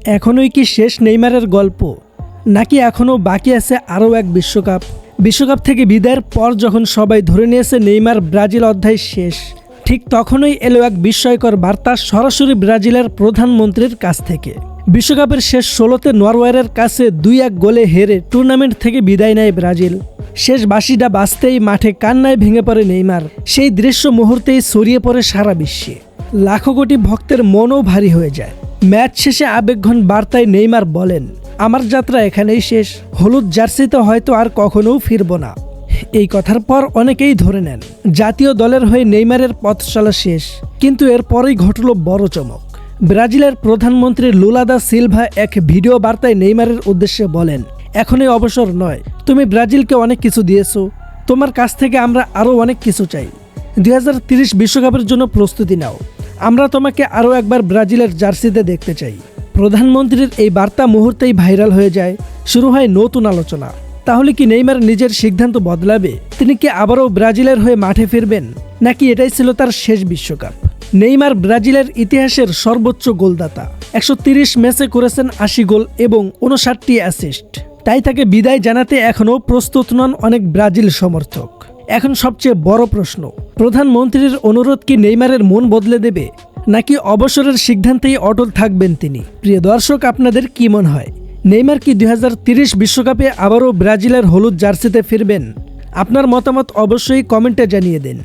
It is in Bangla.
এখনই কি শেষ নেইমারের গল্প, নাকি এখনও বাকি আছে আরও এক বিশ্বকাপ থেকে বিদায়ের পর যখন সবাই ধরে নিয়েছে নেইমার ব্রাজিল অধ্যায় শেষ, ঠিক তখনই এলো এক বিস্ময়কর বার্তা সরাসরি ব্রাজিলের প্রধানমন্ত্রীর কাছ থেকে। বিশ্বকাপের শেষ ১৬তে নরওয়ের কাছে ২-১ গোলে হেরে টুর্নামেন্ট থেকে বিদায় নেয় ব্রাজিল। শেষ বাঁশিটা বাজতেই মাঠে কান্নায় ভেঙে পড়ে নেইমার। সেই দৃশ্য মুহূর্তেই ছড়িয়ে পড়ে সারা বিশ্বে। লাখো কোটি ভক্তের মনও ভারী হয়ে যায়। ম্যাচ শেষে আবেগঘন বার্তায় নেইমার বলেন, আমার যাত্রা এখানেই শেষ, হলুদ জার্সিতে হয়তো আর কখনোও ফিরব না। এই কথার পর অনেকেই ধরে নেন জাতীয় দলের হয়ে নেইমারের পথ চলা শেষ। কিন্তু এরপরেই ঘটল বড় চমক। ব্রাজিলের প্রধানমন্ত্রী লুলা দা সিলভা এক ভিডিও বার্তায় নেইমারের উদ্দেশ্যে বলেন, এখনই অবসর নয়, তুমি ব্রাজিলকে অনেক কিছু দিয়েছো, তোমার কাছ থেকে আমরা আরও অনেক কিছু চাই। 2030 বিশ্বকাপের জন্য প্রস্তুতি নাও, আমরা তোমাকে আরও একবার ব্রাজিলের জার্সিতে দেখতে চাই। প্রধানমন্ত্রীর এই বার্তা মুহূর্তেই ভাইরাল হয়ে যায়। শুরু হয় নতুন আলোচনা। তাহলে কি নেইমার নিজের সিদ্ধান্ত বদলাবে? তিনি কি আবারও ব্রাজিলের হয়ে মাঠে ফিরবেন, নাকি এটাই ছিল তার শেষ বিশ্বকাপ? নেইমার ব্রাজিলের ইতিহাসের সর্বোচ্চ গোলদাতা। 130 ম্যাচে করেছেন 80 গোল এবং 59টি অ্যাসিস্ট। তাই তাকে বিদায় জানাতে এখনও প্রস্তুত নন অনেক ব্রাজিল সমর্থক। এখন সবচেয়ে বড় প্রশ্ন, প্রধানমন্ত্রীর অনুরোধ কি নেইমারের মন বদলে দেবে, নাকি অবসরের সিদ্ধান্তেই অটল থাকবেন তিনি? প্রিয় দর্শক, আপনাদের কি মনে হয়, নেইমার কি 2030 বিশ্বকাপে আবারও ব্রাজিলের হলুদ জার্সিতে ফিরবেন? আপনার মতামত অবশ্যই কমেন্টে জানিয়ে দিন।